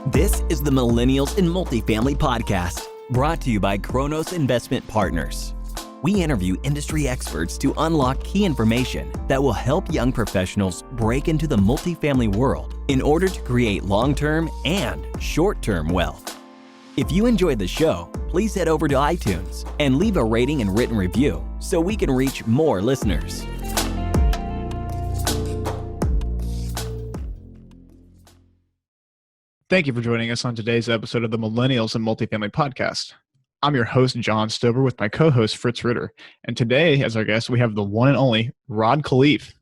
This is the Millennials in Multifamily podcast, brought to you by Kronos Investment Partners. We interview industry experts to unlock key information that will help young professionals break into the multifamily world in order to create long-term and short-term wealth. If you enjoyed the show, please head over to iTunes and leave a rating and written review so we can reach more listeners. Thank you for joining us on today's episode of the Millennials and Multifamily podcast. I'm your host, John Stover, with my co-host, Fritz Ritter. And today, as our guest, we have the one and only Rod Khleif.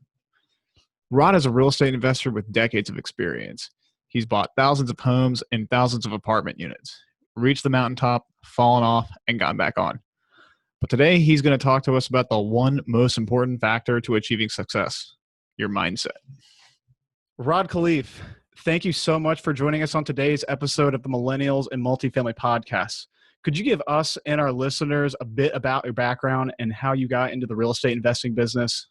Rod is a real estate investor with decades of experience. He's bought thousands of homes and thousands of apartment units, reached the mountaintop, fallen off, and gotten back on. But today, he's going to talk to us about the one most important factor to achieving success, your mindset. Rod Khleif, thank you so much for joining us on today's episode of the Millennials and Multifamily podcast. Could you give us and our listeners a bit about your background and how you got into the real estate investing business?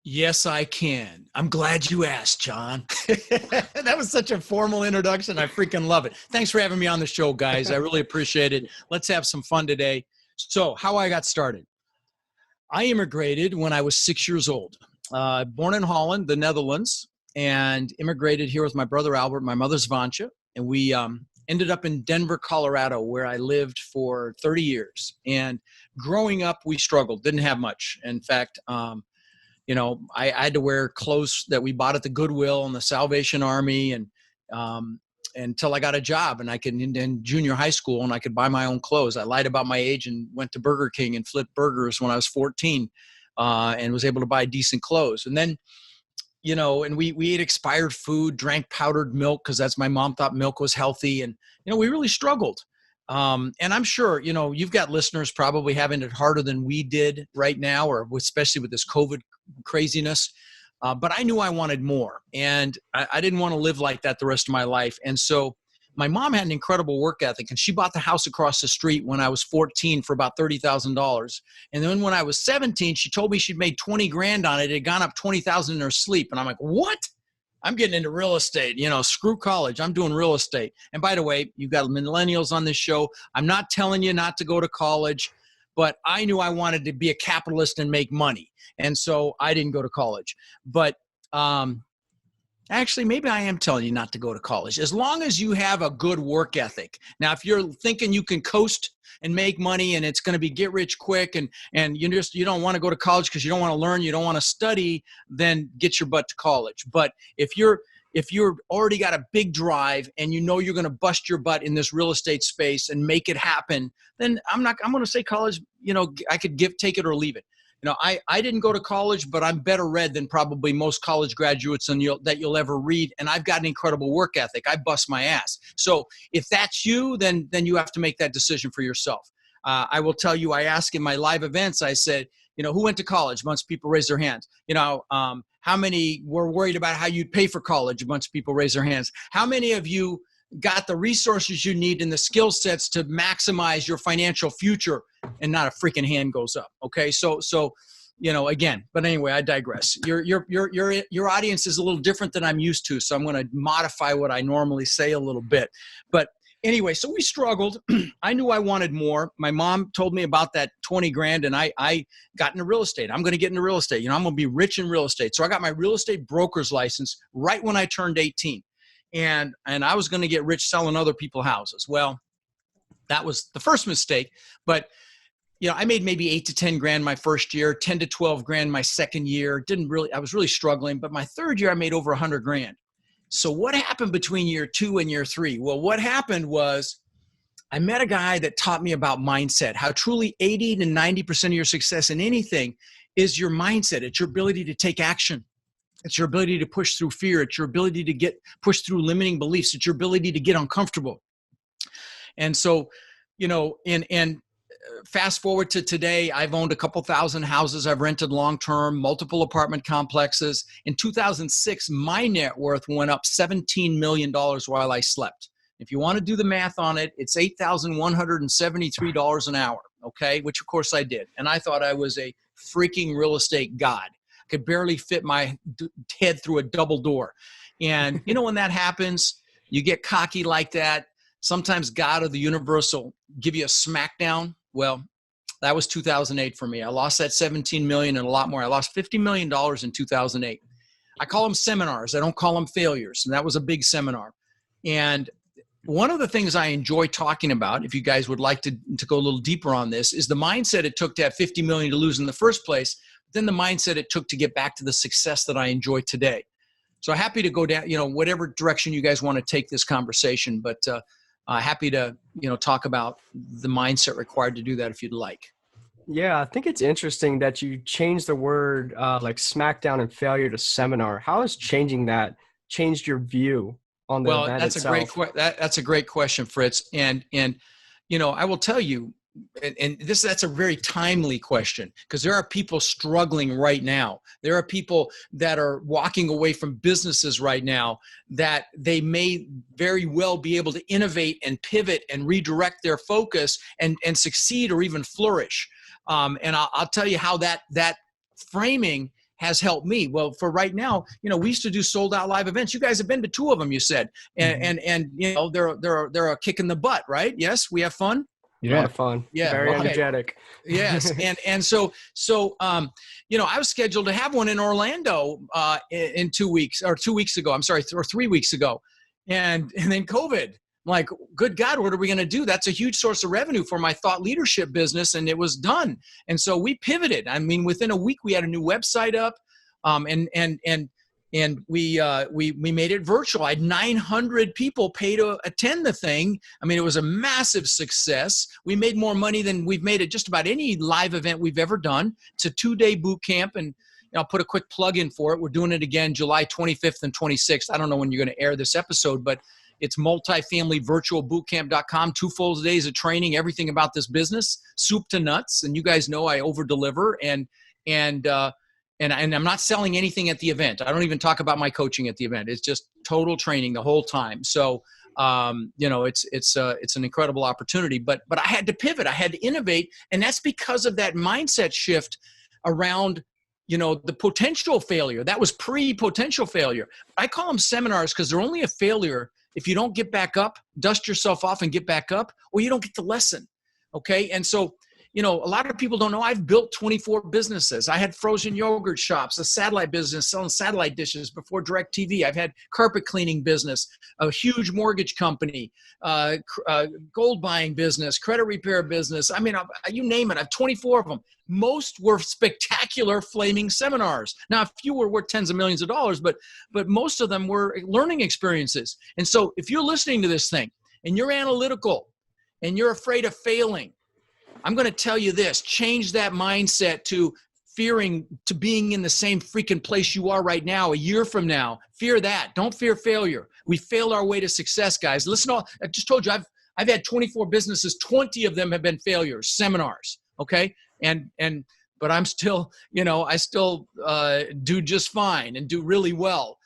Yes, I can. I'm glad you asked, John. That was such a formal introduction. I freaking love it. Thanks for having me on the show, guys. I really appreciate it. Let's have some fun today. So, how I got started. I immigrated when I was 6 years old. Born in Holland, the Netherlands, and immigrated here with my brother Albert, my mother's Vansha, and we ended up in Denver, Colorado, where I lived for 30 years. And growing up, we struggled, didn't have much. In fact, I had to wear clothes that we bought at the Goodwill and the Salvation Army, and until I got a job and I could in junior high school and I could buy my own clothes. I lied about my age and went to Burger King and flipped burgers when I was 14 and was able to buy decent clothes. And then and we ate expired food, drank powdered milk because that's my mom thought milk was healthy. And, we really struggled. And I'm sure, you've got listeners probably having it harder than we did right now, or especially with this COVID craziness. But I knew I wanted more, and I didn't want to live like that the rest of my life. And so my mom had an incredible work ethic, and she bought the house across the street when I was 14 for about $30,000. And then when I was 17, she told me she'd made 20 grand on it. It had gone up 20,000 in her sleep. And I'm like, what? I'm getting into real estate, screw college. I'm doing real estate. And by the way, you've got millennials on this show. I'm not telling you not to go to college, but I knew I wanted to be a capitalist and make money. And so I didn't go to college, but, actually, maybe I am telling you not to go to college, as long as you have a good work ethic. Now, if you're thinking you can coast and make money and it's going to be get rich quick and you don't want to go to college because you don't want to learn, you don't want to study, then get your butt to college. But if you're already got a big drive and you're going to bust your butt in this real estate space and make it happen, then I'm going to say college, I could take it or leave it. I didn't go to college, but I'm better read than probably most college graduates that you'll ever read. And I've got an incredible work ethic. I bust my ass. So if that's you, then you have to make that decision for yourself. I will tell you, I ask in my live events, I said, who went to college? A bunch of people raise their hands. How many were worried about how you'd pay for college? A bunch of people raise their hands. How many of you got the resources you need and the skill sets to maximize your financial future? And not a freaking hand goes up. Okay. So, again, but anyway, I digress. Your audience is a little different than I'm used to. So I'm going to modify what I normally say a little bit, but anyway, so we struggled. I knew I wanted more. My mom told me about that 20 grand and I got into real estate. I'm going to get into real estate. I'm going to be rich in real estate. So I got my real estate broker's license right when I turned 18. And I was going to get rich selling other people's houses. Well, that was the first mistake, but I made maybe 8 to 10 grand my first year, 10 to 12 grand my second year. I was really struggling, but my third year I made over 100 grand. So what happened between year 2 and year 3? Well, what happened was I met a guy that taught me about mindset, how truly 80 to 90% of your success in anything is your mindset. It's your ability to take action. It's your ability to push through fear. It's your ability to push through limiting beliefs. It's your ability to get uncomfortable. And so, and fast forward to today, I've owned a couple thousand houses. I've rented long-term, multiple apartment complexes. In 2006, my net worth went up $17 million while I slept. If you want to do the math on it, it's $8,173 an hour, okay? Which of course I did. And I thought I was a freaking real estate god. Could barely fit my head through a double door. And when that happens, you get cocky like that. Sometimes God or the universe will give you a smackdown. Well, that was 2008 for me. I lost that 17 million and a lot more. I lost $50 million in 2008. I call them seminars. I don't call them failures. And that was a big seminar. And one of the things I enjoy talking about, if you guys would like to go a little deeper on this, is the mindset it took to have 50 million to lose in the first place, then the mindset it took to get back to the success that I enjoy today. So happy to go down, whatever direction you guys want to take this conversation, but happy to, talk about the mindset required to do that if you'd like. Yeah, I think it's interesting that you changed the word like smackdown and failure to seminar. How has changing that changed your view on the event itself? That's a great question, Fritz. And I will tell you, and that's a very timely question, because there are people struggling right now. There are people that are walking away from businesses right now that they may very well be able to innovate and pivot and redirect their focus and succeed or even flourish. And I'll tell you how that framing has helped me. Well, for right now, we used to do sold out live events. You guys have been to 2 of them, you said, and they're a kick in the butt, right? Yes, we have fun. Yeah, a lot of fun. Yeah, very energetic. Yes, and so I was scheduled to have one in Orlando in 2 weeks, or 2 weeks ago. I'm sorry, or 3 weeks ago, and then COVID. I'm like, good God, what are we going to do? That's a huge source of revenue for my thought leadership business, and it was done. And so we pivoted. I mean, within a week, we had a new website up, and we made it virtual. I had 900 people pay to attend the thing. I mean, it was a massive success. We made more money than we've made at just about any live event we've ever done. It's a 2-day boot camp, and I'll put a quick plug in for it. We're doing it again July 25th and 26th. I don't know when you're going to air this episode, but it's multifamilyvirtualbootcamp.com, 2 full days of training, everything about this business, soup to nuts. And you guys know I over deliver, and I'm not selling anything at the event. I don't even talk about my coaching at the event. It's just total training the whole time. So, it's an incredible opportunity, but I had to pivot. I had to innovate. And that's because of that mindset shift around, the potential failure. That was pre-potential failure. I call them seminars because they're only a failure if you don't get back up, dust yourself off and get back up, or you don't get the lesson. Okay. And so, a lot of people don't know I've built 24 businesses. I had frozen yogurt shops, a satellite business selling satellite dishes before DirecTV. I've had carpet cleaning business, a huge mortgage company, gold buying business, credit repair business. I mean, you name it. I have 24 of them. Most were spectacular flaming seminars. Now, a few were worth tens of millions of dollars, but most of them were learning experiences. And so if you're listening to this thing and you're analytical and you're afraid of failing, I'm going to tell you this, change that mindset to fearing to being in the same freaking place you are right now, a year from now. Fear that. Don't fear failure. We fail our way to success, guys. Listen, I just told you, I've had 24 businesses. 20 of them have been failures, seminars. Okay. But I'm still, I still do just fine and do really well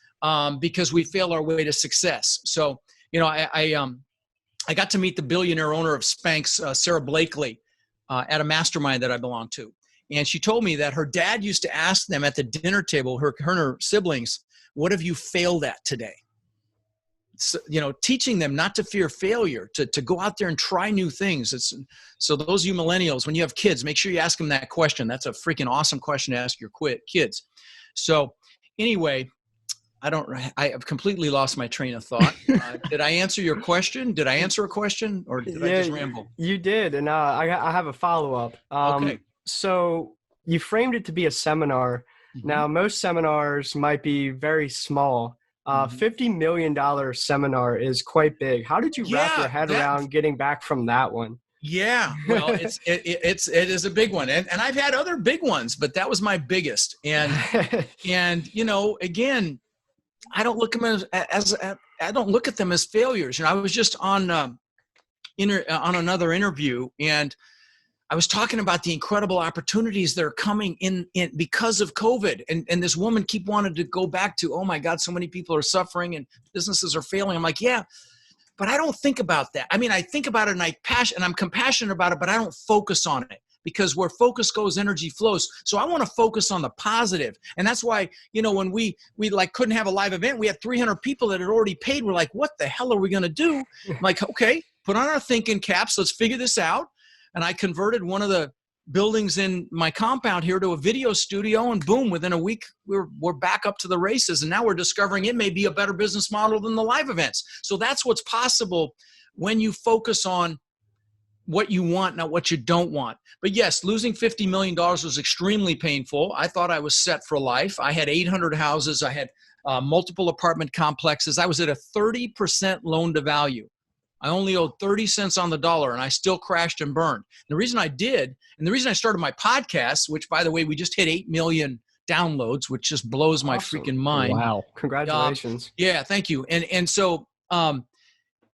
because we fail our way to success. So, I got to meet the billionaire owner of Spanx, Sarah Blakely, at a mastermind that I belong to. And she told me that her dad used to ask them at the dinner table, her and her siblings, what have you failed at today? So, teaching them not to fear failure, to go out there and try new things. So those of you millennials, when you have kids, make sure you ask them that question. That's a freaking awesome question to ask your kids. So anyway, I've completely lost my train of thought. Did I answer your question? Did I answer a question, or did I just ramble? You did. And I have a follow-up. Okay. So you framed it to be a seminar. Mm-hmm. Now, most seminars might be very small. $50 million seminar is quite big. How did you wrap your head around getting back from that one? Yeah, well, it is a big one, and I've had other big ones, but that was my biggest. And again, I don't look at them as failures. I was just on another interview, and I was talking about the incredible opportunities that are coming in because of COVID. And this woman keep wanting to go back to, oh my God, so many people are suffering and businesses are failing. I'm like, yeah, but I don't think about that. I mean, I think about it and I'm compassionate about it, but I don't focus on it because where focus goes, energy flows. So I want to focus on the positive. And that's why, when we like couldn't have a live event, we had 300 people that had already paid. We're like, what the hell are we going to do? I'm like, okay, put on our thinking caps. Let's figure this out. And I converted one of the buildings in my compound here to a video studio, and boom, within a week, we're back up to the races. And now we're discovering it may be a better business model than the live events. So that's what's possible when you focus on what you want, not what you don't want. But yes, losing $50 million was extremely painful. I thought I was set for life. I had 800 houses. I had multiple apartment complexes. I was at a 30% loan to value. I only owed 30 cents on the dollar, and I still crashed and burned. The reason I did, and the reason I started my podcast, which, by the way, we just hit 8 million downloads, which just blows my freaking mind. Wow. Congratulations. Yeah, thank you. And so,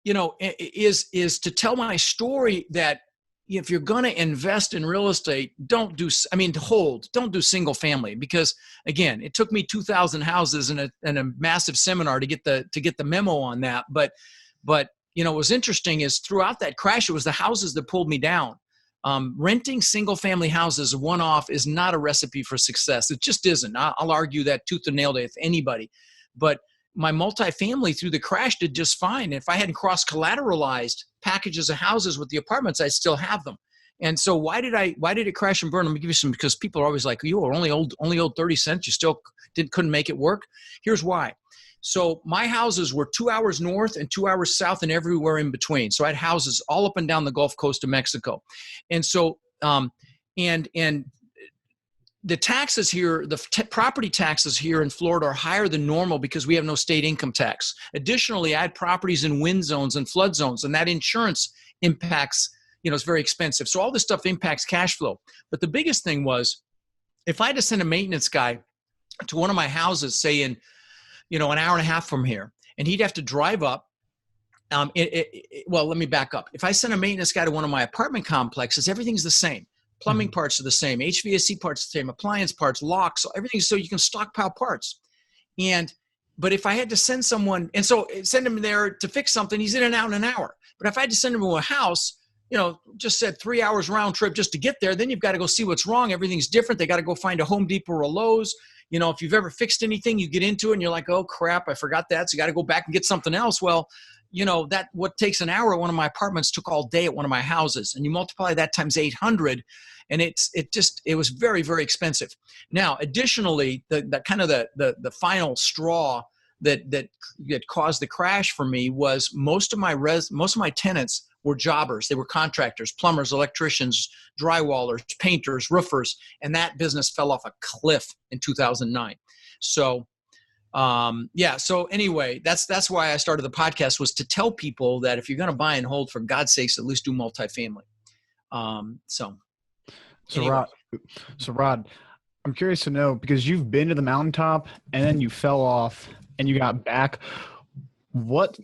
is to tell my story that if you're going to invest in real estate, don't do single family, because again, it took me 2,000 houses and a massive seminar to get the memo on that. But what was interesting is throughout that crash, it was the houses that pulled me down. Renting single family houses one-off is not a recipe for success. It just isn't. I'll argue that tooth and nail with anybody. But my multifamily through the crash did just fine. If I hadn't cross-collateralized packages of houses with the apartments, I'd still have them. And so why did it crash and burn? Let me give you some, because people are always like, you were only owed 30 cents. You still couldn't make it work. Here's why. So my houses were 2 hours north and 2 hours south and everywhere in between. So I had houses all up and down the Gulf Coast of Mexico. And so, and the taxes here, property taxes here in Florida are higher than normal because we have no state income tax. Additionally, I had properties in wind zones and flood zones, and that insurance impacts, it's very expensive. So all this stuff impacts cash flow. But the biggest thing was, if I had to send a maintenance guy to one of my houses, say in, an hour and a half from here, and he'd have to drive up. Well, let me back up. If I send a maintenance guy to one of my apartment complexes, everything's the same. Plumbing parts are the same. HVAC parts are the same. Appliance parts, locks, everything. So you can stockpile parts. But if I had to send someone, and so send him there to fix something, he's in and out in an hour. But if I had to send him to a house, just said 3 hours round trip just to get there, then you've got to go see what's wrong. Everything's different. They got to go find a Home Depot or a Lowe's. If you've ever fixed anything, you get into it and you're like, oh crap, I forgot that. So you got to go back and get something else. Well, that what takes an hour at one of my apartments took all day at one of my houses. And you multiply that times 800, and it was very, very expensive. Now, additionally, the final straw that caused the crash for me was most of my tenants were jobbers. They were contractors, plumbers, electricians, drywallers, painters, roofers, and that business fell off a cliff in 2009. So, So anyway, that's why I started the podcast, was to tell people that if you're going to buy and hold, for God's sakes, at least do multifamily. Anyway. Rod, I'm curious to know, because you've been to the mountaintop and then you fell off and you got back. What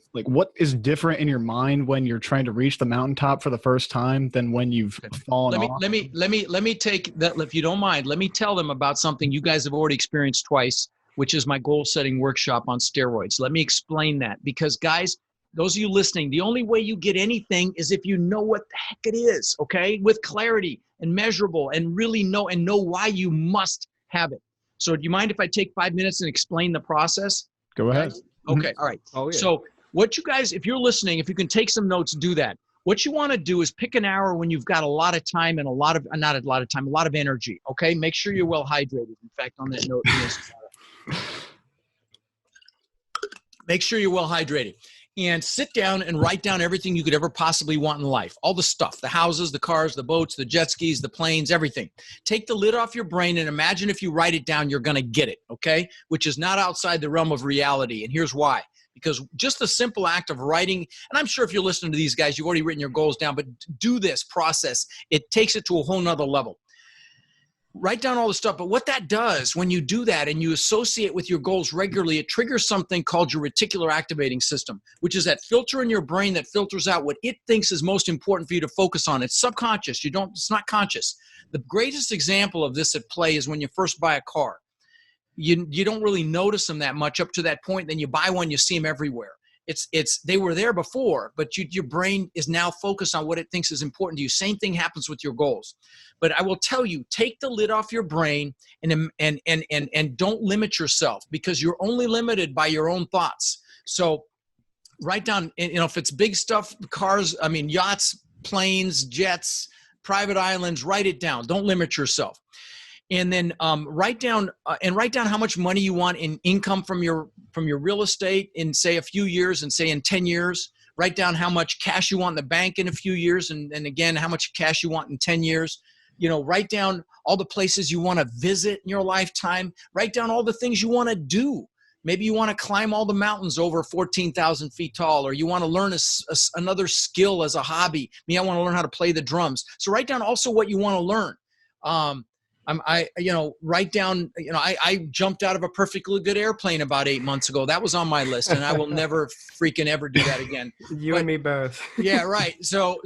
is different in your mind when you're trying to reach the mountaintop for the first time than when you've fallen off? Let me take that, if you don't mind. Let me tell them about something you guys have already experienced twice, which is my goal setting workshop on steroids. Let me explain that, because guys, those of you listening, the only way you get anything is if you know what the heck it is, okay? With clarity and measurable, and really know why you must have it. So do you mind if I take 5 minutes and explain the process? Go ahead. Okay. All right. Oh, yeah. So what you guys, if you're listening, if you can take some notes, do that. What you want to do is pick an hour when you've got a lot of time and a lot of energy. Okay. Make sure you're well hydrated. In fact, on that note, make sure you're well hydrated, and sit down and write down everything you could ever possibly want in life. All the stuff, the houses, the cars, the boats, the jet skis, the planes, everything. Take the lid off your brain and imagine if you write it down, you're going to get it, okay? Which is not outside the realm of reality. And here's why. Because just the simple act of writing, and I'm sure if you're listening to these guys, you've already written your goals down, but do this process. It takes it to a whole nother level. Write down all the stuff. But what that does, when you do that and you associate with your goals regularly, it triggers something called your reticular activating system, which is that filter in your brain that filters out what it thinks is most important for you to focus on. It's subconscious. It's not conscious. The greatest example of this at play is when you first buy a car. You don't really notice them that much up to that point. Then you buy one, you see them everywhere. they were there before, but your brain is now focused on what it thinks is important to you. Same thing happens with your goals. But I will tell you, take the lid off your brain and don't limit yourself, because you're only limited by your own thoughts. So write down, if it's big stuff, cars, yachts, planes, jets, private islands, write it down. Don't limit yourself. And then write down how much money you want in income from your real estate in, say, a few years, and say in 10 years. Write down how much cash you want in the bank in a few years, and again, how much cash you want in 10 years. Write down all the places you want to visit in your lifetime. Write down all the things you want to do. Maybe you want to climb all the mountains over 14,000 feet tall, or you want to learn another skill as a hobby. Me, I want to learn how to play the drums. So write down also what you want to learn. Write down, I jumped out of a perfectly good airplane about 8 months ago. That was on my list, and I will never freaking ever do that again. And me both. Yeah, right. So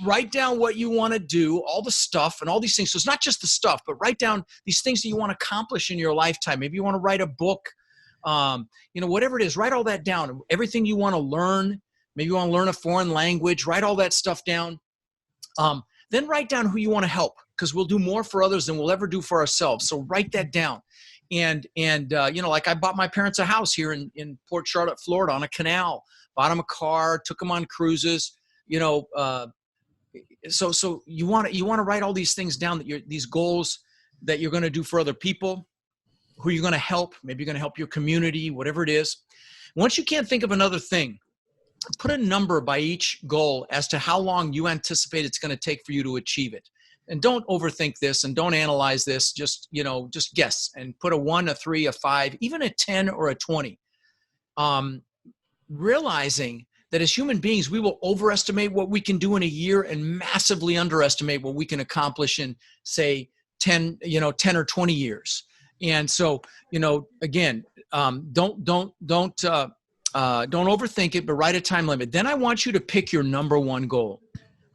write down what you want to do, all the stuff and all these things. So it's not just the stuff, but write down these things that you want to accomplish in your lifetime. Maybe you want to write a book, whatever it is, write all that down. Everything you want to learn. Maybe you want to learn a foreign language, write all that stuff down. Then write down who you want to help, because we'll do more for others than we'll ever do for ourselves. So write that down. And like I bought my parents a house here in Port Charlotte, Florida, on a canal, bought them a car, took them on cruises, so you want to write all these things down, these goals that you're going to do for other people, who you're going to help. Maybe you're going to help your community, whatever it is. Once you can't think of another thing, put a number by each goal as to how long you anticipate it's going to take for you to achieve it. And don't overthink this, and don't analyze this. Just guess and put a 1, a 3, a 5, even a 10 or a 20. Realizing that as human beings, we will overestimate what we can do in a year and massively underestimate what we can accomplish in, say, 10 or 20 years. And so, again, don't overthink it, but write a time limit. Then I want you to pick your number one goal.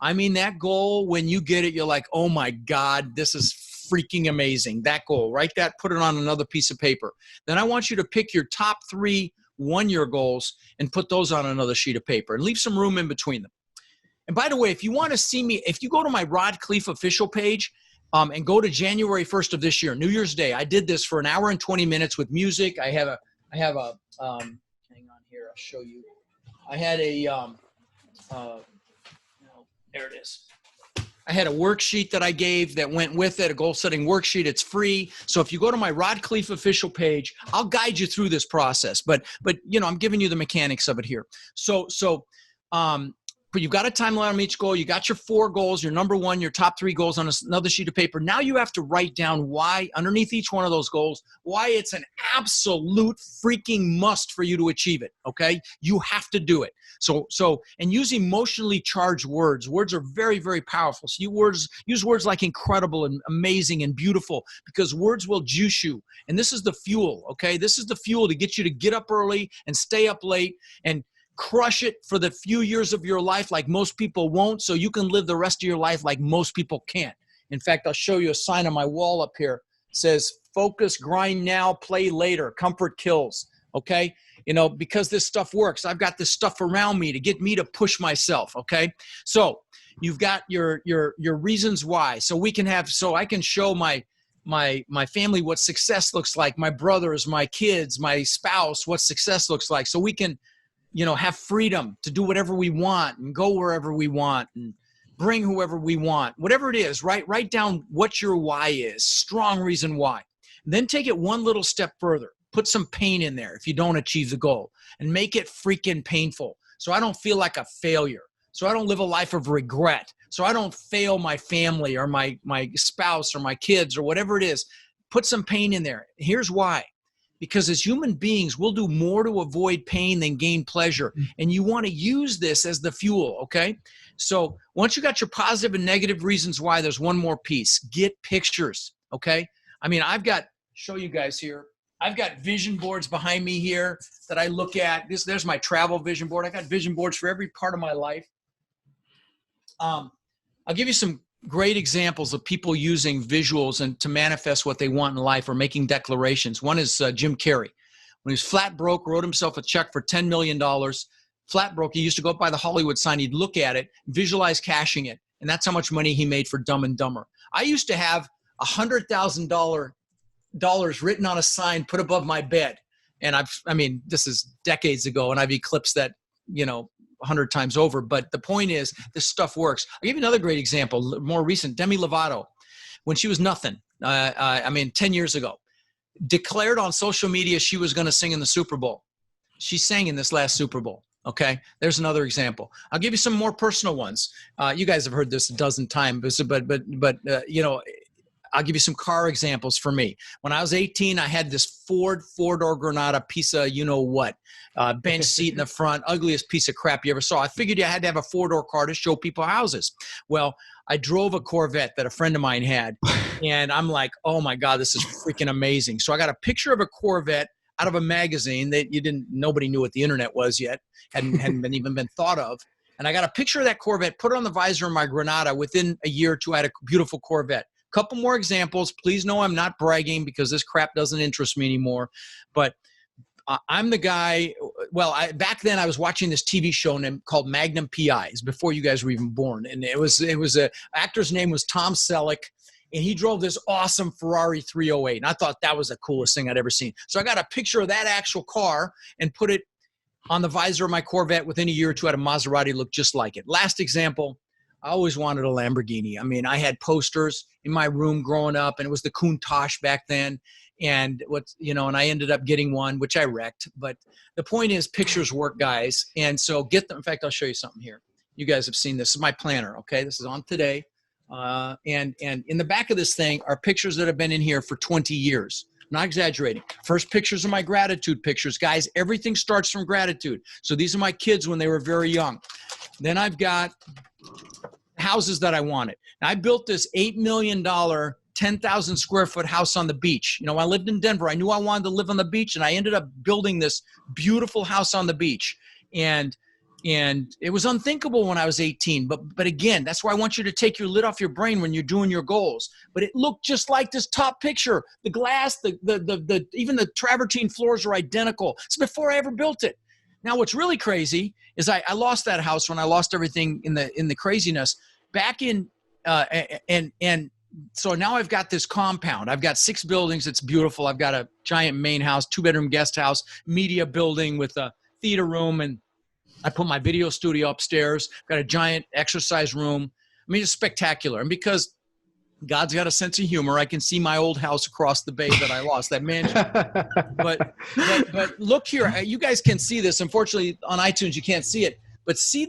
That goal, when you get it, you're like, oh my God, this is freaking amazing. That goal, write that, put it on another piece of paper. Then I want you to pick your top 3 one-year goals and put those on another sheet of paper, and leave some room in between them. And by the way, if you want to see me, if you go to my Rod Khleif official page, and go to January 1st of this year, New Year's Day, I did this for an hour and 20 minutes with music. I have a hang on here, I'll show you. I had there it is. I had a worksheet that I gave that went with it, a goal setting worksheet. It's free. So if you go to my Rod Khleif official page, I'll guide you through this process, but I'm giving you the mechanics of it here. But you've got a timeline on each goal. You got your 4 goals, your number 1, your top 3 goals on another sheet of paper. Now you have to write down why, underneath each one of those goals, why it's an absolute freaking must for you to achieve it, okay? You have to do it. And use emotionally charged words. Words are very, very powerful. So use words like incredible and amazing and beautiful, because words will juice you. And this is the fuel, okay? This is the fuel to get you to get up early and stay up late and crush it for the few years of your life like most people won't, so you can live the rest of your life like most people can't. In fact, I'll show you a sign on my wall up here. It says, focus, grind now, play later, comfort kills, okay? Because this stuff works. I've got this stuff around me to get me to push myself, okay? So you've got your reasons why. So I can show my family what success looks like, my brothers, my kids, my spouse, what success looks like. So we can have freedom to do whatever we want and go wherever we want and bring whoever we want, whatever it is, right? Write down what your why is, strong reason why. And then take it one little step further. Put some pain in there if you don't achieve the goal, and make it freaking painful. So I don't feel like a failure. So I don't live a life of regret. So I don't fail my family or my spouse or my kids or whatever it is. Put some pain in there. Here's why. Because as human beings, we'll do more to avoid pain than gain pleasure. And you want to use this as the fuel, okay? So once you got your positive and negative reasons why, there's one more piece. Get pictures, okay? Show you guys here. I've got vision boards behind me here that I look at. There's my travel vision board. I got vision boards for every part of my life. I'll give you some great examples of people using visuals and to manifest what they want in life or making declarations. One is Jim Carrey. When he was flat broke, wrote himself a check for $10 million. Flat broke. He used to go up by the Hollywood sign. He'd look at it, visualize cashing it. And that's how much money he made for Dumb and Dumber. I used to have $100,000 written on a sign put above my bed. And this is decades ago, and I've eclipsed that, 100 times over. But the point is, this stuff works. I'll give you another great example, more recent. Demi Lovato, when she was nothing, 10 years ago, declared on social media she was going to sing in the Super Bowl. She sang in this last Super Bowl. Okay, there's another example. I'll give you some more personal ones. You guys have heard this a dozen times, but I'll give you some car examples for me. When I was 18, I had this Ford four-door Granada piece of you-know-what, bench seat in the front, ugliest piece of crap you ever saw. I figured you had to have a four-door car to show people houses. Well, I drove a Corvette that a friend of mine had, and I'm like, oh my God, this is freaking amazing. So I got a picture of a Corvette out of a magazine that nobody knew what the internet was yet, hadn't been even been thought of. And I got a picture of that Corvette, put it on the visor of my Granada. Within a year or two, I had a beautiful Corvette. Couple more examples. Please know I'm not bragging because this crap doesn't interest me anymore. But I'm the guy. Well, back then I was watching this TV show called Magnum PI. It's before you guys were even born, and it was a actor's name was Tom Selleck, and he drove this awesome Ferrari 308. And I thought that was the coolest thing I'd ever seen. So I got a picture of that actual car and put it on the visor of my Corvette. Within a year or two, I had a Maserati look just like it. Last example. I always wanted a Lamborghini. I had posters in my room growing up, and it was the Countach back then. And and I ended up getting one, which I wrecked. But the point is, pictures work, guys. And so get them. In fact, I'll show you something here. You guys have seen this. This is my planner. Okay, this is on today. And in the back of this thing are pictures that have been in here for 20 years. I'm not exaggerating. First pictures are my gratitude pictures. Guys, everything starts from gratitude. So these are my kids when they were very young. Then I've got houses that I wanted. And I built this $8 million, 10,000 square foot house on the beach. I lived in Denver. I knew I wanted to live on the beach, and I ended up building this beautiful house on the beach. And it was unthinkable when I was 18. But again, that's why I want you to take your lid off your brain when you're doing your goals. But it looked just like this top picture. The glass, even the travertine floors are identical. It's before I ever built it. Now, what's really crazy is I lost that house when I lost everything in the craziness back in, and so now I've got this compound. I've got 6 buildings. It's beautiful. I've got a giant main house, 2-bedroom guest house, media building with a theater room, and I put my video studio upstairs. Got a giant exercise room. It's spectacular. And because God's got a sense of humor, I can see my old house across the bay that I lost, that mansion. But look here. You guys can see this. Unfortunately, on iTunes, you can't see it. But see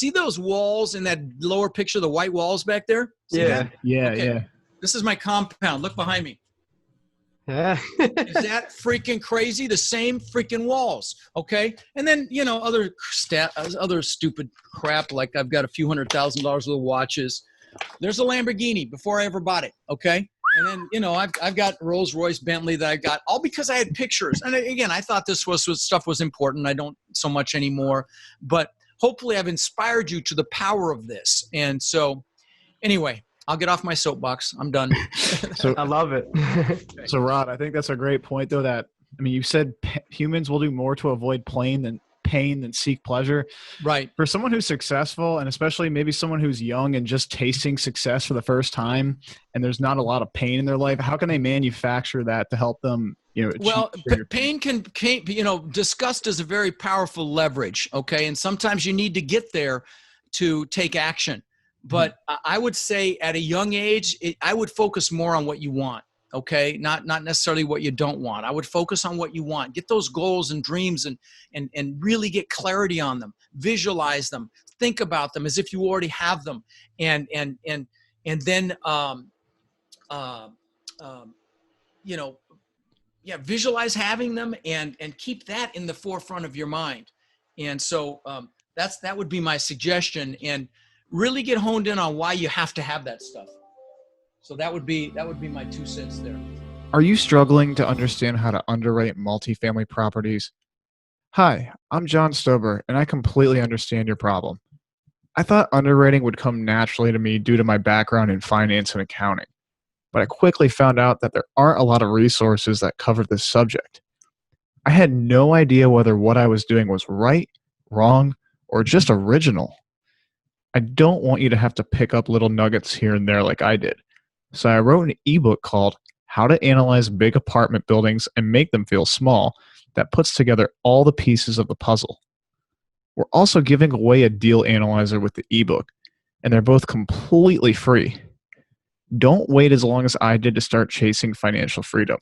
those walls in that lower picture, the white walls back there? See that? Yeah, okay. yeah. This is my compound. Look behind me. Yeah. Is that freaking crazy? The same freaking walls, okay? And then, other stupid crap, like I've got a few $100,000 worth of watches. There's a Lamborghini before I ever bought it, okay? And then, I've got Rolls Royce, Bentley that I got, all because I had pictures. And again, I thought this stuff was important. I don't so much anymore. But hopefully I've inspired you to the power of this. And so, anyway, I'll get off my soapbox. I'm done. So I love it. So Rod, I think that's a great point, though, that, you said humans will do more to avoid pain than seek pleasure. Right. For someone who's successful, and especially maybe someone who's young and just tasting success for the first time, and there's not a lot of pain in their life, how can they manufacture that to help them, well, pain can, disgust is a very powerful leverage. Okay. And sometimes you need to get there to take action. But I would say at a young age, I would focus more on what you want. Okay. Not necessarily what you don't want. I would focus on what you want, get those goals and dreams and really get clarity on them, visualize them, think about them as if you already have them. And then, visualize having them and keep that in the forefront of your mind. And so, that would be my suggestion, and really get honed in on why you have to have that stuff. So that would be my 2 cents there. Are you struggling to understand how to underwrite multifamily properties? Hi, I'm John Stober, and I completely understand your problem. I thought underwriting would come naturally to me due to my background in finance and accounting, but I quickly found out that there aren't a lot of resources that cover this subject. I had no idea whether what I was doing was right, wrong, or just original. I don't want you to have to pick up little nuggets here and there like I did. So I wrote an ebook called How to Analyze Big Apartment Buildings and Make Them Feel Small that puts together all the pieces of the puzzle. We're also giving away a deal analyzer with the ebook, and they're both completely free. Don't wait as long as I did to start chasing financial freedom.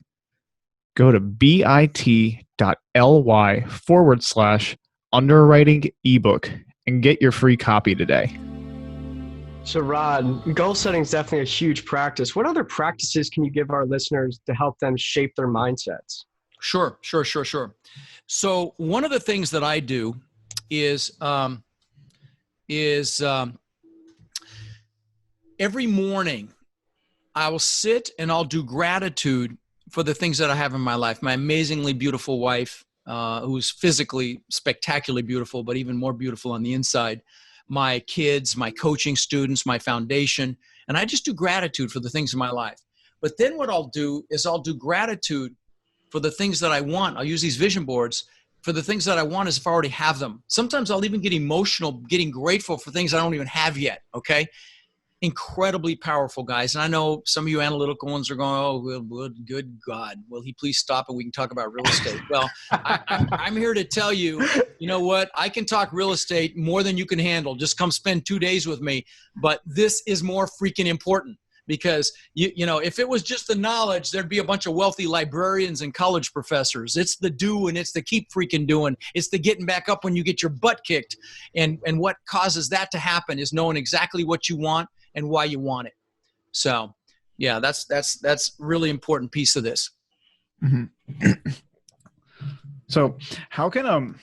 Go to bit.ly/underwriting ebook and get your free copy today. So Rod, goal setting is definitely a huge practice. What other practices can you give our listeners to help them shape their mindsets? Sure. So one of the things that I do is every morning I will sit and I'll do gratitude for the things that I have in my life. My amazingly beautiful wife, who's physically spectacularly beautiful, but even more beautiful on the inside. My kids, my coaching students, my foundation, and I just do gratitude for the things in my life. But then what I'll do is I'll do gratitude for the things that I want. I'll use these vision boards for the things that I want as if I already have them. Sometimes I'll even get emotional, getting grateful for things I don't even have yet, okay? Incredibly powerful, guys. And I know some of you analytical ones are going, oh, well, good God, will he please stop and we can talk about real estate? Well, I'm here to tell you, you know what? I can talk real estate more than you can handle. Just come spend 2 days with me. But this is more freaking important because, you know, if it was just the knowledge, there'd be a bunch of wealthy librarians and college professors. It's the do and it's the keep freaking doing. It's the getting back up when you get your butt kicked. And what causes that to happen is knowing exactly what you want and why you want it. So, yeah, that's really important piece of this. Mm-hmm. So, how can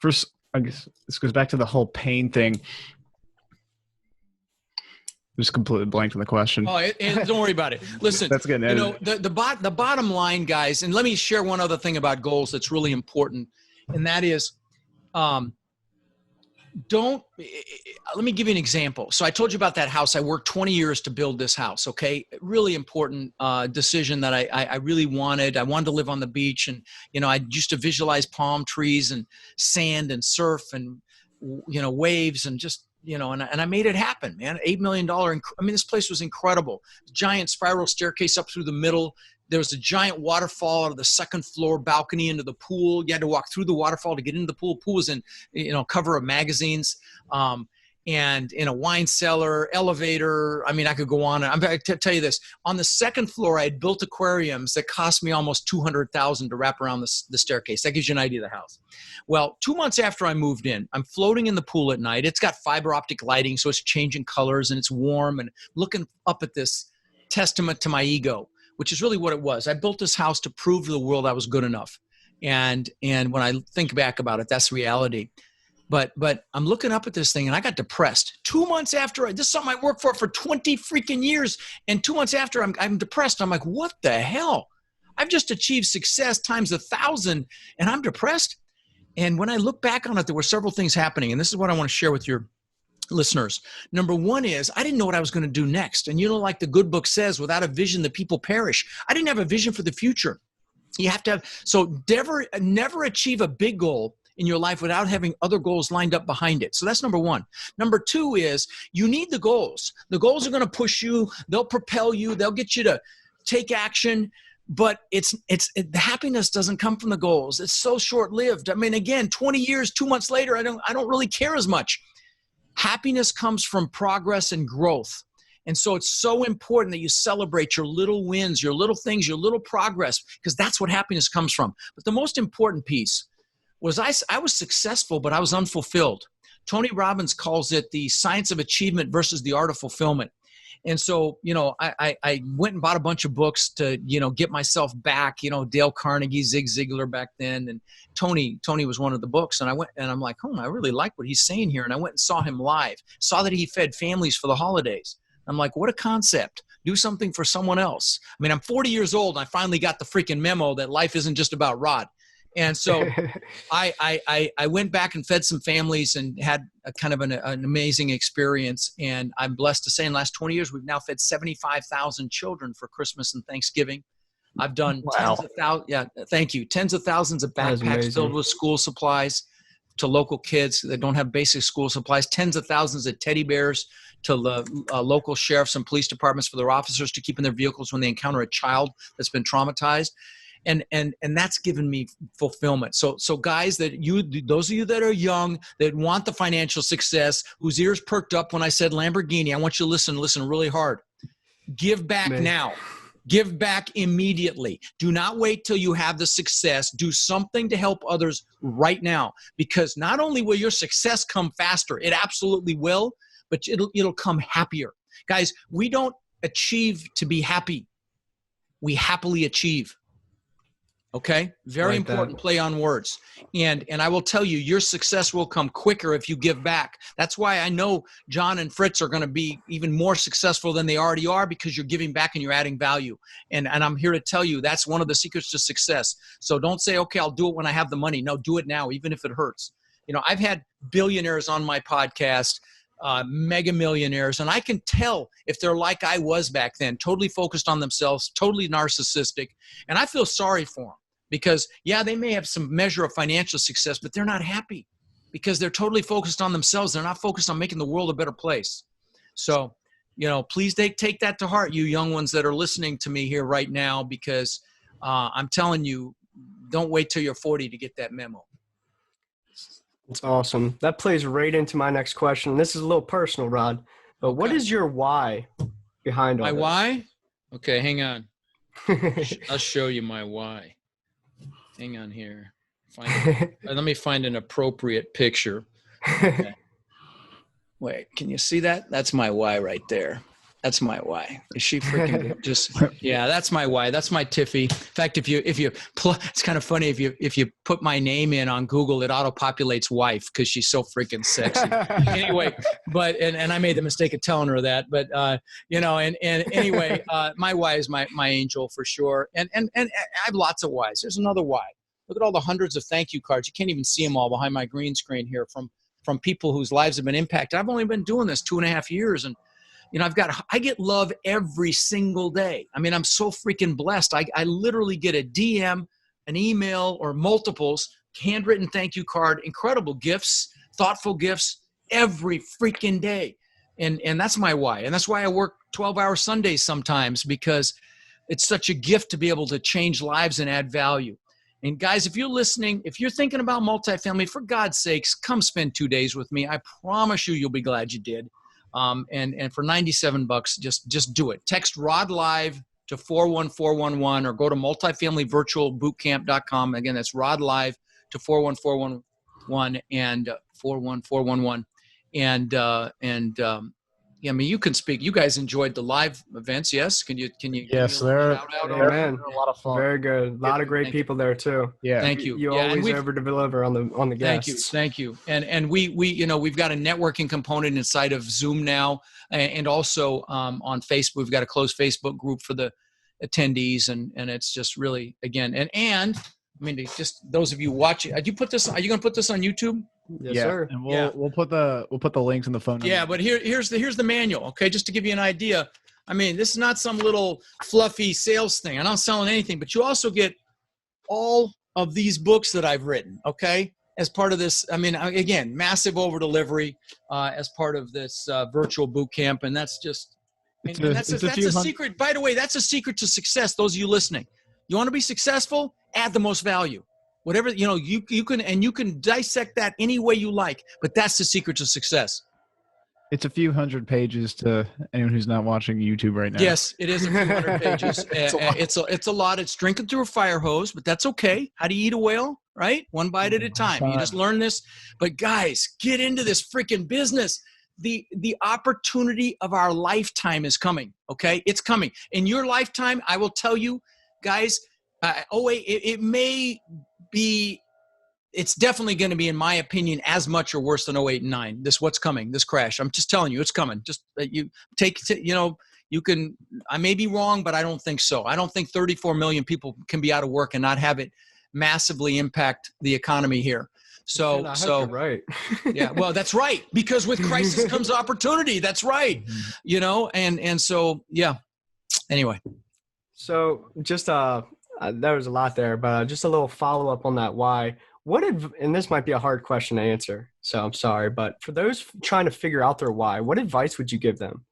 first, I guess this goes back to the whole pain thing. Just completely blanked on the question. Oh, don't worry about it. Listen, that's good. You know, the bottom line, guys, and let me share one other thing about goals that's really important, and that is, let me give you an example. So I told you about that house. I worked 20 years to build this house. Okay. Really important decision that I really wanted. I wanted to live on the beach, and, you know, I used to visualize palm trees and sand and surf and, you know, waves and just, you know, and I made it happen, man. $8 million. I mean, this place was incredible. Giant spiral staircase up through the middle. There was a giant waterfall out of the second floor balcony into the pool. You had to walk through the waterfall to get into the pool. Pool was in, you know, cover of magazines, and in a wine cellar, elevator. I mean, I could go on. I'm going to tell you this. On the second floor, I had built aquariums that cost me almost $200,000 to wrap around the staircase. That gives you an idea of the house. Well, 2 months after I moved in, I'm floating in the pool at night. It's got fiber optic lighting, so it's changing colors and it's warm, and looking up at this testament to my ego, which is really what it was. I built this house to prove to the world I was good enough. And when I think back about it, that's reality. But I'm looking up at this thing and I got depressed. 2 months after, this is something I worked for 20 freaking years. And 2 months after, I'm depressed. I'm like, what the hell? I've just achieved success times 1,000 and I'm depressed. And when I look back on it, there were several things happening. And this is what I want to share with your listeners. Number one is I didn't know what I was going to do next. And you know, like the good book says, without a vision, the people perish. I didn't have a vision for the future. You have to have, so never achieve a big goal in your life without having other goals lined up behind it. So that's number one. Number two is you need the goals. The goals are going to push you. They'll propel you. They'll get you to take action. But the happiness doesn't come from the goals. It's so short-lived. I mean, again, 20 years, 2 months later, I don't really care as much. Happiness comes from progress and growth. And so it's so important that you celebrate your little wins, your little things, your little progress, because that's what happiness comes from. But the most important piece was I was successful, but I was unfulfilled. Tony Robbins calls it the science of achievement versus the art of fulfillment. And so, you know, I went and bought a bunch of books to, you know, get myself back, you know, Dale Carnegie, Zig Ziglar back then. And Tony was one of the books. And I went and I'm like, I really like what he's saying here. And I went and saw him live, saw that he fed families for the holidays. I'm like, what a concept. Do something for someone else. I mean, I'm 40 years old and I finally got the freaking memo that life isn't just about Rod. And so I went back and fed some families and had a kind of an amazing experience. And I'm blessed to say in the last 20 years, we've now fed 75,000 children for Christmas and Thanksgiving. I've done Wow. tens of thousands. Yeah, thank you. Tens of thousands of That is backpacks amazing. filled with school supplies to local kids that don't have basic school supplies. Tens of thousands of teddy bears to the local sheriffs and police departments for their officers to keep in their vehicles when they encounter a child that's been traumatized. And that's given me fulfillment. So guys, those of you that are young, that want the financial success, whose ears perked up when I said Lamborghini, I want you to listen really hard. Give back now. Give back immediately. Do not wait till you have the success. Do something to help others right now, because not only will your success come faster, it absolutely will, but it'll come happier. Guys, we don't achieve to be happy. We happily achieve. Okay? Very important play on words. And I will tell you, your success will come quicker if you give back. That's why I know John and Fritz are going to be even more successful than they already are, because you're giving back and you're adding value. And I'm here to tell you that's one of the secrets to success. So don't say, okay, I'll do it when I have the money. No, do it now, even if it hurts. You know, I've had billionaires on my podcast, mega millionaires, and I can tell if they're like I was back then, totally focused on themselves, totally narcissistic. And I feel sorry for them, because yeah, they may have some measure of financial success, but they're not happy because they're totally focused on themselves. They're not focused on making the world a better place. So, you know, please take that to heart, you young ones that are listening to me here right now, because I'm telling you, don't wait till you're 40 to get that memo. That's awesome. That plays right into my next question. This is a little personal, Rod, but what is your why behind all my this? Why? Okay, hang on. I'll show you my why. Hang on here. Let me find an appropriate picture. Okay. Wait, can you see that? That's my why right there. That's my why. Is she freaking just? Yeah, that's my why. That's my Tiffy. In fact, if you it's kind of funny if you put my name in on Google, it auto populates wife, because she's so freaking sexy. Anyway, but and I made the mistake of telling her that, but you know, and anyway, my why is my angel for sure, and I have lots of whys. There's another why. Look at all the hundreds of thank you cards. You can't even see them all behind my green screen here from people whose lives have been impacted. I've only been doing this 2.5 years, and you know, I get love every single day. I mean, I'm so freaking blessed. I literally get a DM, an email, or multiples, handwritten thank you card, incredible gifts, thoughtful gifts every freaking day. And that's my why. And that's why I work 12-hour Sundays sometimes, because it's such a gift to be able to change lives and add value. And guys, if you're listening, if you're thinking about multifamily, for God's sakes, come spend 2 days with me. I promise you'll be glad you did. And for $97, just do it. Text Rod Live to 41411, or go to multifamilyvirtualbootcamp.com. Again, that's Rod Live to 41411 and 41411. Yeah, I mean, you can speak. You guys enjoyed the live events, yes? Can you? Yes, they're they're a lot of fun. Very good. A lot of great people there too. Yeah. Thank you. You always over deliver on the guests. Thank you. And we you know, we've got a networking component inside of Zoom now, and also on Facebook. We've got a closed Facebook group for the attendees, and it's just really, again, and I mean, just those of you watching, are you going to put this on YouTube? Yes, sir. And we'll put the links in the phone number. Yeah, but here's the manual, okay, just to give you an idea. I mean, this is not some little fluffy sales thing. I'm not selling anything, but you also get all of these books that I've written, okay, as part of this. I mean, again, massive over delivery as part of this virtual boot camp, and that's just that's a secret. By the way, that's a secret to success. Those of you listening, you want to be successful, add the most value. Whatever, you know, you can dissect that any way you like, but that's the secret to success. It's a few hundred pages to anyone who's not watching YouTube right now. Yes, it is a few hundred pages. It's a lot. It's drinking through a fire hose, but that's okay. How do you eat a whale? Right? One bite at a time. You just learn this. But guys, get into this freaking business. The opportunity of our lifetime is coming. Okay, it's coming in your lifetime. I will tell you, guys. It may be, it's definitely going to be, in my opinion, as much or worse than 08 and 09. What's coming, this crash. I'm just telling you, it's coming. Just you know, you can, I may be wrong, but I don't think so. I don't think 34 million people can be out of work and not have it massively impact the economy here. So right. Yeah, well, that's right. Because with crisis comes opportunity. That's right. You know, and so, yeah. Anyway. So just There was a lot there, but just a little follow up on that why. And this might be a hard question to answer, so I'm sorry, but for those trying to figure out their why, what advice would you give them?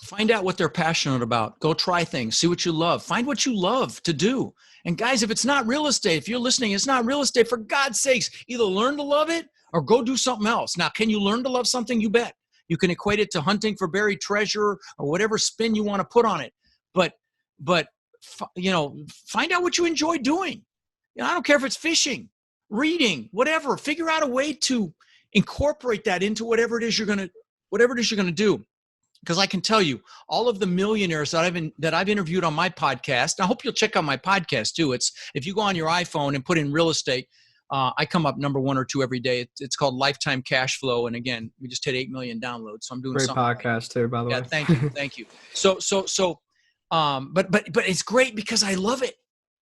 Find out what they're passionate about. Go try things. See what you love. Find what you love to do. And guys, if it's not real estate, if you're listening, it's not real estate, for God's sakes, either learn to love it or go do something else. Now, can you learn to love something? You bet. You can equate it to hunting for buried treasure or whatever spin you want to put on it. But find out what you enjoy doing. I don't care if it's fishing, reading, whatever. Figure out a way to incorporate that into whatever it is you're going to do. Because I can tell you, all of the millionaires that I've interviewed on my podcast, I hope you'll check out my podcast too. It's, if you go on your iPhone and put in real estate, I come up number 1 or 2 every day. It's called Lifetime Cash Flow. And again, we just hit 8 million downloads. So I'm doing great something. Podcast too, by the way. Yeah, thank you. But it's great because I love it.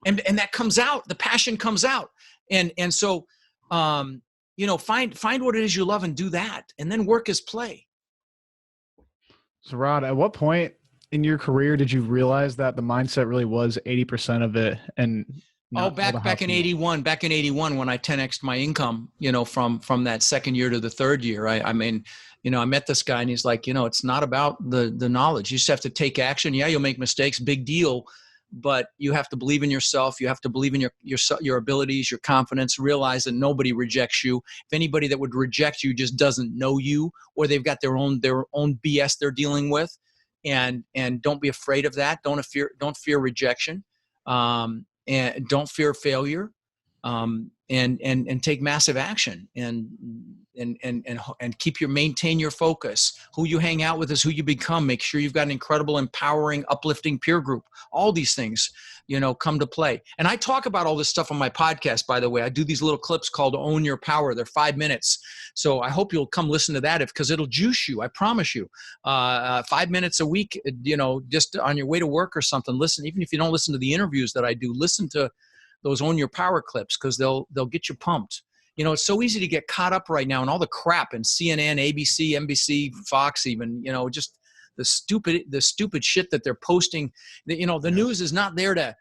And that comes out, the passion comes out. And so, find what it is you love and do that. And then work is play. So Rod, at what point in your career did you realize that the mindset really was 80% of it? And back in 81 when I 10x'd my income, from that second year to the third year. I met this guy and he's like, it's not about the knowledge. You just have to take action. Yeah, you'll make mistakes, big deal, but you have to believe in yourself. You have to believe in your abilities, your confidence, realize that nobody rejects you. If anybody that would reject you just doesn't know you, or they've got their own BS they're dealing with. And don't be afraid of that. Don't fear rejection. And don't fear failure. And take massive action and maintain your focus. Who you hang out with is who you become. Make sure you've got an incredible, empowering, uplifting peer group. All these things, come to play. And I talk about all this stuff on my podcast, by the way. I do these little clips called Own Your Power. They're 5 minutes. So I hope you'll come listen to that because it'll juice you. I promise you. 5 minutes a week, just on your way to work or something. Listen, even if you don't listen to the interviews that I do, listen to those Own Your Power clips because they'll get you pumped. It's so easy to get caught up right now in all the crap in CNN, ABC, NBC, Fox, even, just the stupid shit that they're posting. The news is not there to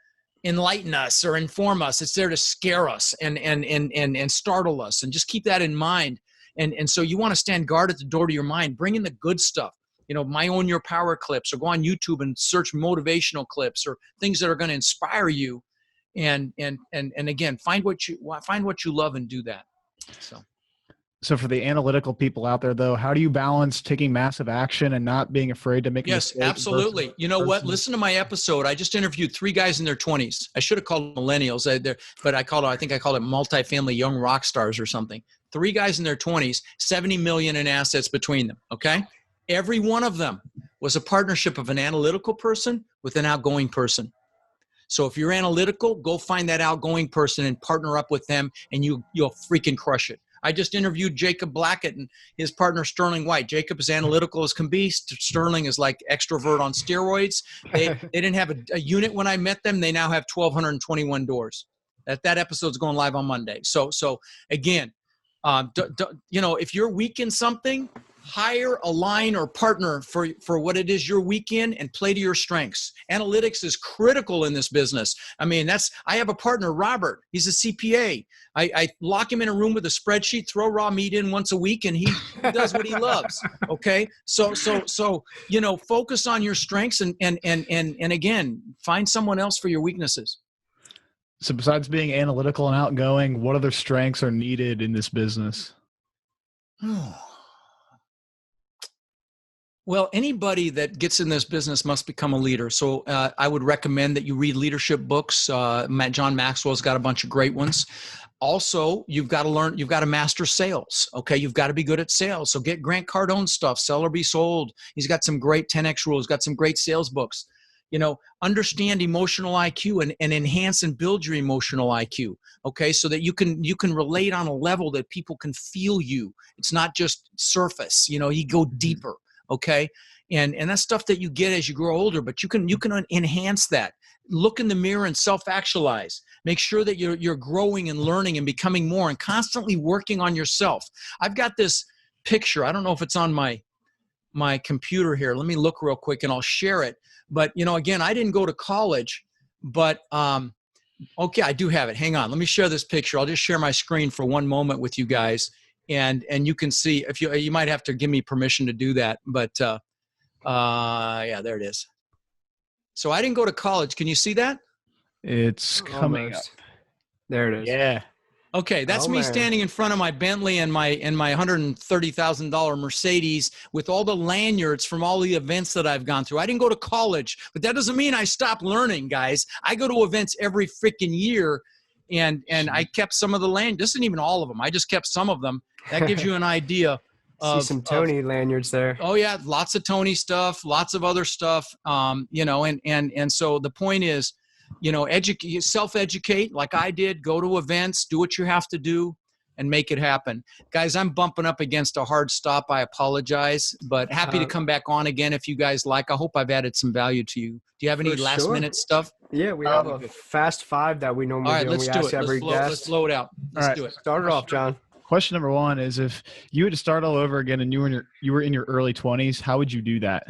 enlighten us or inform us. It's there to scare us and startle us, and just keep that in mind. And so you want to stand guard at the door to your mind. Bring in the good stuff. My Own Your Power clips, or go on YouTube and search motivational clips or things that are going to inspire you. And again, find what you love and do that. So for the analytical people out there, though, how do you balance taking massive action and not being afraid to make a mistake? Yes, absolutely. You know what? Listen to my episode. I just interviewed 3 guys in their 20s. I should have called them millennials, but I think I called it multifamily young rock stars or something. 3 guys in their 20s, 70 million in assets between them. Okay, every one of them was a partnership of an analytical person with an outgoing person. So if you're analytical, go find that outgoing person and partner up with them, and you'll freaking crush it. I just interviewed Jacob Blackett and his partner Sterling White. Jacob is analytical as can be. Sterling is like extrovert on steroids. They didn't have a unit when I met them. They now have 1,221 doors. That episode's going live on Monday. So again, if you're weak in something, hire, align, or partner for what it is you're weak in, and play to your strengths. Analytics is critical in this business. I have a partner, Robert. He's a CPA. I lock him in a room with a spreadsheet, throw raw meat in once a week, and he does what he loves. Okay. So, focus on your strengths and again, find someone else for your weaknesses. So besides being analytical and outgoing, what other strengths are needed in this business? Well, anybody that gets in this business must become a leader. So I would recommend that you read leadership books. John Maxwell's got a bunch of great ones. Also, you've got to master sales. Okay. You've got to be good at sales. So get Grant Cardone's stuff, Sell or Be Sold. He's got some great 10X rules, got some great sales books. Understand emotional IQ and enhance and build your emotional IQ. Okay. So that you can relate on a level that people can feel you. It's not just surface, you go deeper. Okay. And that's stuff that you get as you grow older, but you can enhance that. Look in the mirror and self-actualize. Make sure that you're growing and learning and becoming more and constantly working on yourself. I've got this picture. I don't know if it's on my computer here. Let me look real quick and I'll share it. But, again, I didn't go to college, but Okay, I do have it. Hang on. Let me share this picture. I'll just share my screen for one moment with you guys. And you can see, if you might have to give me permission to do that, but yeah, there it is. So I didn't go to college. Can you see that? It's coming Almost. up. There it is. Yeah. Okay, that's Oh, me man. standing in front of my Bentley and my $130,000 Mercedes with all the lanyards from all the events that I've gone through. I didn't go to college, but that doesn't mean I stopped learning, guys. I go to events every freaking year, and I kept some of the lanyards. This isn't even all of them. I just kept some of them. That gives you an idea. See some Tony lanyards there. Oh yeah, lots of Tony stuff, lots of other stuff. You know, and so the point is, you know, self-educate like I did, go to events, do what you have to do and make it happen. Guys, I'm bumping up against a hard stop. I apologize, but happy to come back on again if you guys like. I hope I've added some value to you. Do you have any last minute stuff? Yeah, we have a fast five that we normally do. Let's We do ask it. every Let's blow it out. Let's do it. Start it off, John. Question number one is, if you had to start all over again and you were in your early 20s, how would you do that?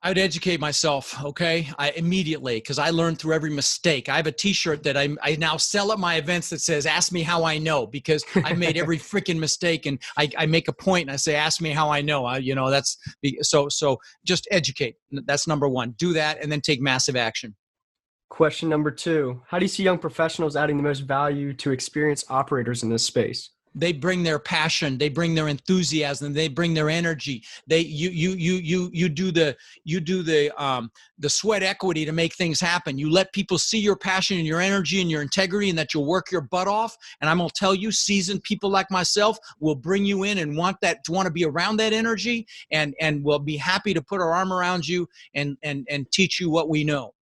I would educate myself, okay? Immediately, because I learned through every mistake. I have a T-shirt that I now sell at my events that says, ask me how I know, because I made every freaking mistake, and I make a point and I say, ask me how I know. You know, that's so just educate. That's number one. Do that and then take massive action. Question number two, how do you see young professionals adding the most value to experienced operators in this space? They bring their passion, they bring their enthusiasm, they bring their energy. You do the sweat equity to make things happen. You let people see your passion and your energy and your integrity, and that you'll work your butt off. And I'm gonna tell you, seasoned people like myself will bring you in and want to be around that energy, and we'll be happy to put our arm around you and teach you what we know.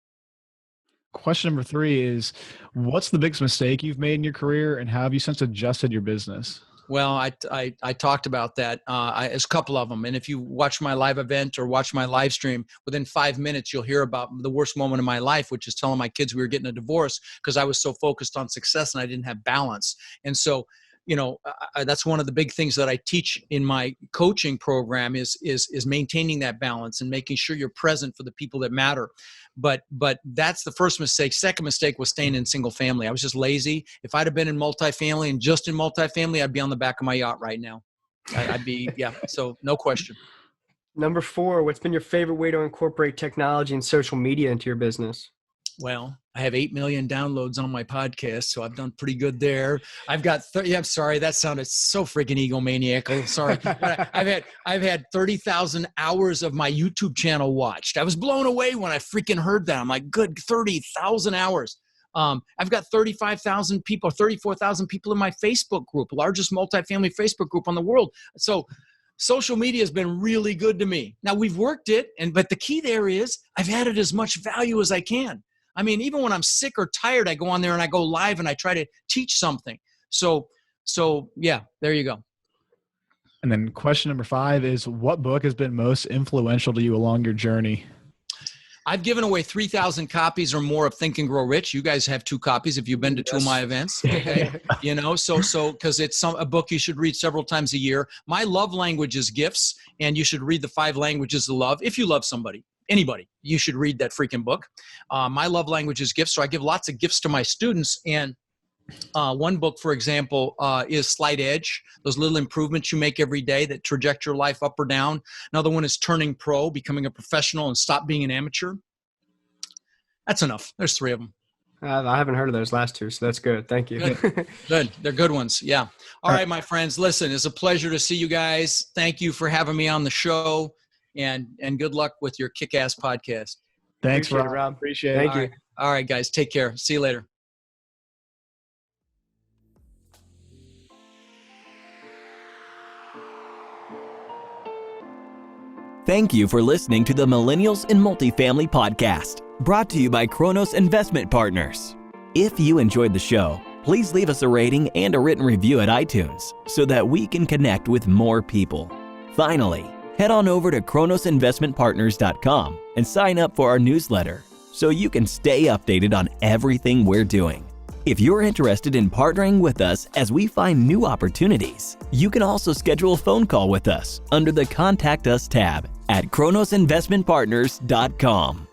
Question number three is, what's the biggest mistake you've made in your career, and how have you since adjusted your business? Well, I talked about that. There's a couple of them. And if you watch my live event or watch my live stream, within 5 minutes, you'll hear about the worst moment of my life, which is telling my kids we were getting a divorce because I was so focused on success and I didn't have balance. And so, you know, that's one of the big things that I teach in my coaching program is maintaining that balance and making sure you're present for the people that matter. But that's the first mistake. Second mistake was staying in single family. I was just lazy. If I'd have been in multifamily and just in multifamily, I'd be on the back of my yacht right now. I'd be, yeah. So no question. Number four, what's been your favorite way to incorporate technology and social media into your business? Well, I have 8 million downloads on my podcast, so I've done pretty good there. I've got I'm sorry, that sounded so freaking egomaniacal. Sorry. But I've had 30,000 hours of my YouTube channel watched. I was blown away when I freaking heard that. I'm like, good, 30,000 hours. I've got 35,000 people, 34,000 people in my Facebook group, largest multifamily Facebook group on the world. So social media has been really good to me. Now we've worked it, but the key there is I've added as much value as I can. I mean, even when I'm sick or tired, I go on there and I go live and I try to teach something. So yeah, there you go. And then question number five is, what book has been most influential to you along your journey? I've given away 3,000 copies or more of Think and Grow Rich. You guys have 2 copies if you've been to 2 of my events. Okay. You know, so because it's a book you should read several times a year. My love language is gifts, and you should read the 5 languages of love. If you love somebody, anybody, you should read that freaking book. My love language is gifts. So I give lots of gifts to my students. And one book, for example, is Slight Edge, those little improvements you make every day that traject your life up or down. Another one is Turning Pro, becoming a professional and stop being an amateur. That's enough. There's 3 of them. I haven't heard of those last 2, so that's good. Thank you. Good. They're good ones. Yeah. All right, my friends. Listen, it's a pleasure to see you guys. Thank you for having me on the show, and good luck with your kick-ass podcast. Thanks, Appreciate it, Rob. Appreciate it. Thank you. All right, guys. Take care. See you later. Thank you for listening to the Millennials in Multifamily podcast, brought to you by Kronos Investment Partners. If you enjoyed the show, please leave us a rating and a written review at iTunes so that we can connect with more people. Finally, head on over to kronosinvestmentpartners.com and sign up for our newsletter so you can stay updated on everything we're doing. If you're interested in partnering with us as we find new opportunities, you can also schedule a phone call with us under the Contact Us tab at kronosinvestmentpartners.com.